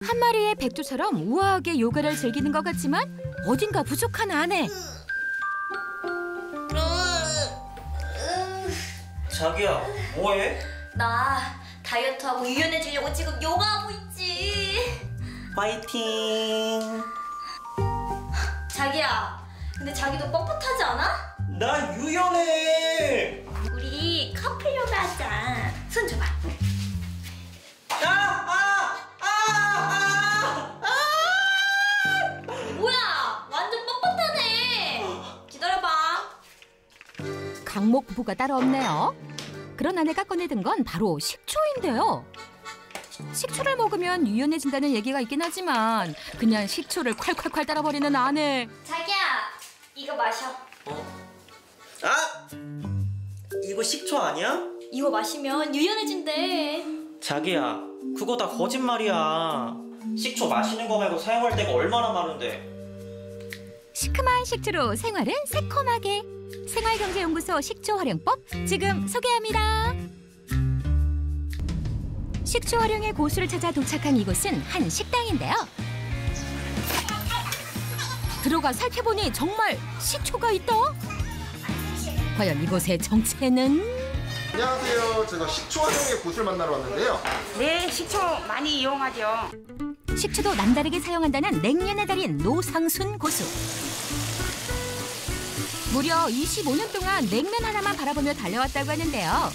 한 마리의 백두처럼 우아하게 요가를 즐기는 것 같지만 어딘가 부족한 아내. 자기야, 뭐해? 나 다이어트하고 유연해지려고 지금 요가하고 있지. 파이팅! 자기야, 근데 자기도 뻣뻣하지 않아? 나 유연해! 우리 커플 요가 하자. 손 줘봐. 뭐야, 완전 뻣뻣하네. 기다려봐. 강목 부부가 따로 없네요. 그런 아내가 꺼내든 건 바로 식초인데요. 식초를 먹으면 유연해진다는 얘기가 있긴 하지만 그냥 식초를 콸콸콸 따라버리는 아내. 자기야, 이거 마셔. 아! 이거 식초 아니야? 이거 마시면 유연해진대. 자기야, 그거 다 거짓말이야. 식초 마시는 거 말고 사용할 때가 얼마나 많은데. 시큼한 식초로 생활은 새콤하게. 생활경제연구소 식초 활용법 지금 소개합니다. 식초 활용의 고수를 찾아 도착한 이곳은 한 식당인데요. 들어가 살펴보니 정말 식초가 있다. 과연 이곳의 정체는? 안녕하세요. 제가 식초 활용의 고수를 만나러 왔는데요. 네, 식초 많이 이용하죠. 식초도 남다르게 사용한다는 냉면의 달인 노상순 고수. 무려 25년 동안 냉면 하나만 바라보며 달려왔다고 하는데요.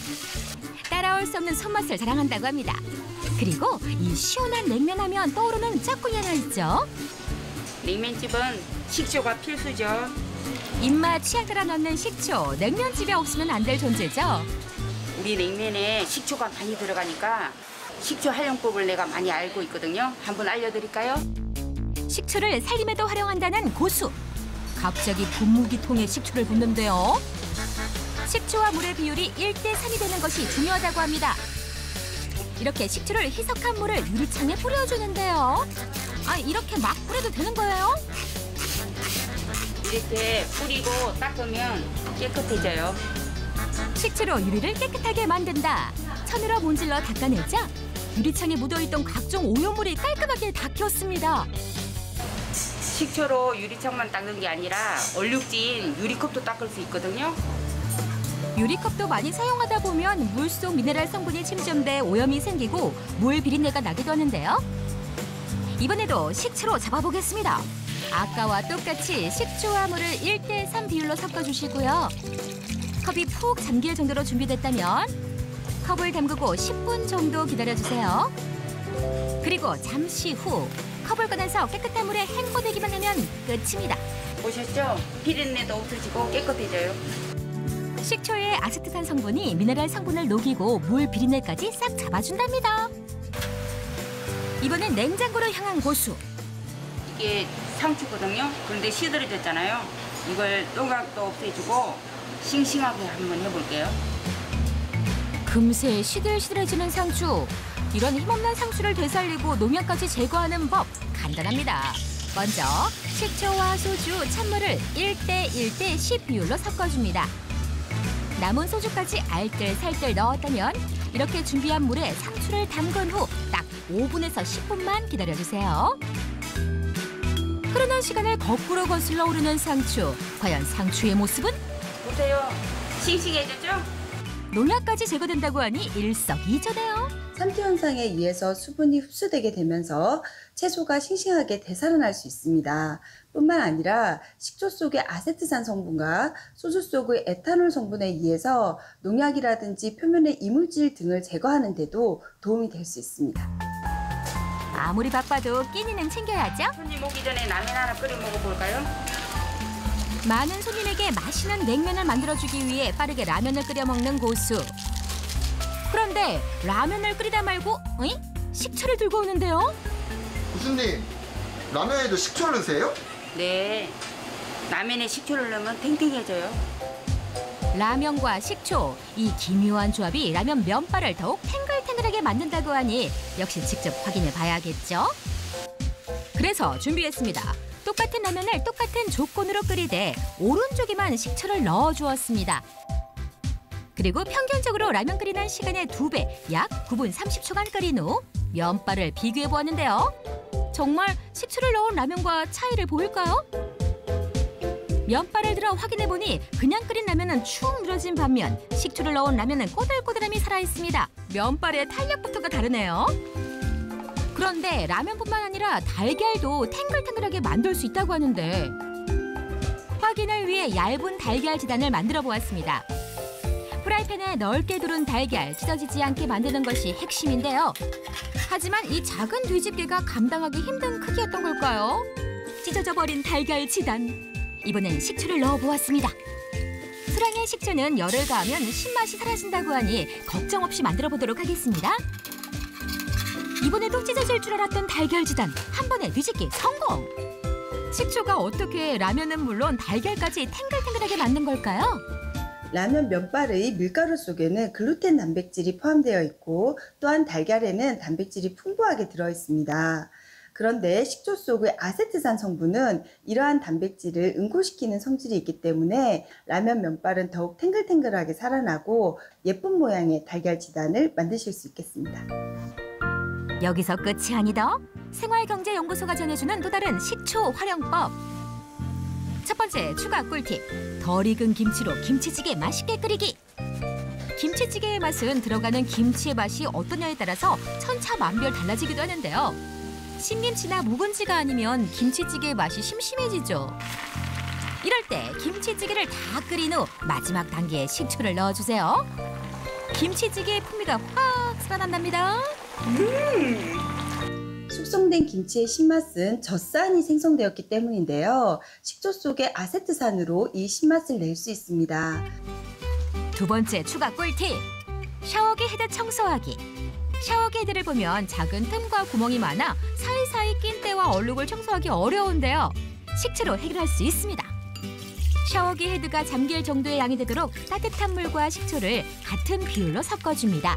따라올 수 없는 손맛을 자랑한다고 합니다. 그리고 이 시원한 냉면 하면 떠오르는 짝꿍이 하나 있죠. 냉면집은 식초가 필수죠. 입맛 취향 따라 넣는 식초, 냉면집에 없으면 안 될 존재죠. 우리 냉면에 식초가 많이 들어가니까 식초 활용법을 내가 많이 알고 있거든요. 한번 알려드릴까요? 식초를 살림에도 활용한다는 고수. 갑자기 분무기통에 식초를 붓는데요. 식초와 물의 비율이 1대3이 되는 것이 중요하다고 합니다. 이렇게 식초를 희석한 물을 유리창에 뿌려주는데요. 아, 이렇게 막 뿌려도 되는 거예요? 이렇게 뿌리고 닦으면 깨끗해져요. 식초로 유리를 깨끗하게 만든다. 천으로 문질러 닦아내자 유리창에 묻어있던 각종 오염물이 깔끔하게 닦였습니다. 식초로 유리창만 닦는 게 아니라 얼룩진 유리컵도 닦을 수 있거든요. 유리컵도 많이 사용하다 보면 물 속 미네랄 성분이 침전돼 오염이 생기고 물 비린내가 나기도 하는데요. 이번에도 식초로 잡아보겠습니다. 아까와 똑같이 식초와 물을 1대3 비율로 섞어주시고요. 컵이 푹 잠길 정도로 준비됐다면 컵을 담그고 10분 정도 기다려주세요. 그리고 잠시 후 컵을 꺼내서 깨끗한 물에 헹궈대기만 하면 끝입니다. 보셨죠? 비린내도 없어지고 깨끗해져요. 식초의 아세트산 성분이 미네랄 성분을 녹이고 물 비린내까지 싹 잡아준답니다. 이번엔 냉장고를 향한 고수. 이게 상추거든요. 그런데 시들어졌잖아요. 이걸 동각도 없애주고 싱싱하게 한번 해볼게요. 금세 시들시들해지는 상추. 이런 힘없는 상추를 되살리고 농약까지 제거하는 법 간단합니다. 먼저 식초와 소주, 찬물을 1대1대10 비율로 섞어줍니다. 남은 소주까지 알뜰살뜰 넣었다면 이렇게 준비한 물에 상추를 담근 후 딱 5분에서 10분만 기다려주세요. 흐르는 시간을 거꾸로 거슬러 오르는 상추. 과연 상추의 모습은? 보세요. 싱싱해졌죠? 농약까지 제거된다고 하니 일석이조네요. 삼투 현상에 의해서 수분이 흡수되게 되면서 채소가 싱싱하게 되살아날 수 있습니다. 뿐만 아니라 식초 속의 아세트산 성분과 소주 속의 에탄올 성분에 의해서 농약이라든지 표면의 이물질 등을 제거하는 데도 도움이 될 수 있습니다. 아무리 바빠도 끼니는 챙겨야죠. 손님 오기 전에 라면 하나 끓여 먹어볼까요? 많은 손님에게 맛있는 냉면을 만들어주기 위해 빠르게 라면을 끓여 먹는 고수. 그런데 라면을 끓이다 말고 식초를 들고 오는데요. 고수님, 라면에도 식초를 넣으세요? 네. 라면에 식초를 넣으면 탱탱해져요. 라면과 식초, 이 기묘한 조합이 라면 면발을 더욱 탱글탱글하게 만든다고 하니 역시 직접 확인해 봐야겠죠. 그래서 준비했습니다. 똑같은 라면을 똑같은 조건으로 끓이되 오른쪽에만 식초를 넣어주었습니다. 그리고 평균적으로 라면 끓이는 시간의 2배, 약 9분 30초간 끓인 후 면발을 비교해 보았는데요. 정말 식초를 넣은 라면과 차이를 보일까요? 면발을 들어 확인해 보니 그냥 끓인 라면은 축 늘어진 반면 식초를 넣은 라면은 꼬들꼬들함이 살아있습니다. 면발의 탄력부터가 다르네요. 그런데 라면뿐만 아니라 달걀도 탱글탱글하게 만들 수 있다고 하는데 확인을 위해 얇은 달걀 지단을 만들어 보았습니다. 프라이팬에 넓게 두른 달걀 찢어지지 않게 만드는 것이 핵심인데요. 하지만 이 작은 뒤집개가 감당하기 힘든 크기였던 걸까요? 찢어져 버린 달걀 지단. 이번엔 식초를 넣어보았습니다. 수량의 식초는 열을 가하면 신맛이 사라진다고 하니 걱정 없이 만들어 보도록 하겠습니다. 이번에도 찢어질 줄 알았던 달걀 지단 한 번에 뒤집기 성공! 식초가 어떻게 라면은 물론 달걀까지 탱글탱글하게 만든 걸까요? 라면 면발의 밀가루 속에는 글루텐 단백질이 포함되어 있고 또한 달걀에는 단백질이 풍부하게 들어있습니다. 그런데 식초 속의 아세트산 성분은 이러한 단백질을 응고시키는 성질이 있기 때문에 라면 면발은 더욱 탱글탱글하게 살아나고 예쁜 모양의 달걀 지단을 만드실 수 있겠습니다. 여기서 끝이 아니다. 생활경제연구소가 전해주는 또 다른 식초 활용법. 첫 번째 추가 꿀팁. 덜 익은 김치로 김치찌개 맛있게 끓이기. 김치찌개의 맛은 들어가는 김치의 맛이 어떠냐에 따라서 천차만별 달라지기도 하는데요. 신김치나 묵은지가 아니면 김치찌개의 맛이 심심해지죠. 이럴 때 김치찌개를 다 끓인 후 마지막 단계에 식초를 넣어주세요. 김치찌개의 풍미가 확 살아난답니다. 숙성된 김치의 신맛은 젖산이 생성되었기 때문인데요. 식초 속의 아세트산으로 이 신맛을 낼 수 있습니다. 두 번째 추가 꿀팁. 샤워기 헤드 청소하기. 샤워기 헤드를 보면 작은 틈과 구멍이 많아 사이사이 낀 때와 얼룩을 청소하기 어려운데요. 식초로 해결할 수 있습니다. 샤워기 헤드가 잠길 정도의 양이 되도록 따뜻한 물과 식초를 같은 비율로 섞어줍니다.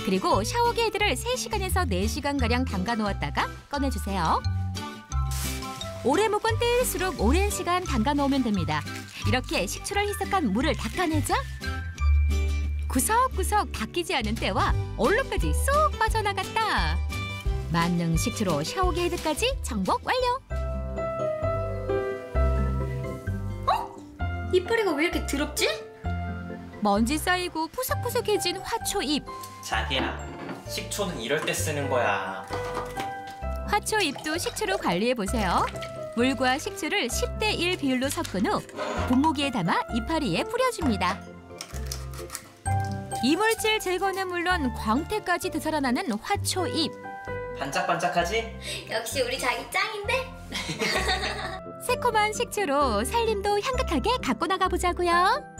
그리고 샤워기 헤드를 3시간에서 4시간가량 담가 놓았다가 꺼내주세요. 오래 묵은 때일수록 오랜 시간 담가 놓으면 됩니다. 이렇게 식초를 희석한 물을 닦아내자 구석구석 닦이지 않은 때와 얼룩까지 쏙 빠져나갔다. 만능 식초로 샤워기 헤드까지 정복 완료. 이파리가 왜 이렇게 더럽지? 먼지 쌓이고 푸석푸석해진 화초잎. 자기야, 식초는 이럴 때 쓰는 거야. 화초잎도 식초로 관리해보세요. 물과 식초를 10대 1 비율로 섞은 후 분무기에 담아 이파리에 뿌려줍니다. 이물질 제거는 물론 광택까지 되살아나는 화초잎. 반짝반짝하지? 역시 우리 자기 짱인데? 새콤한 식초로 살림도 향긋하게 갖고 나가보자고요.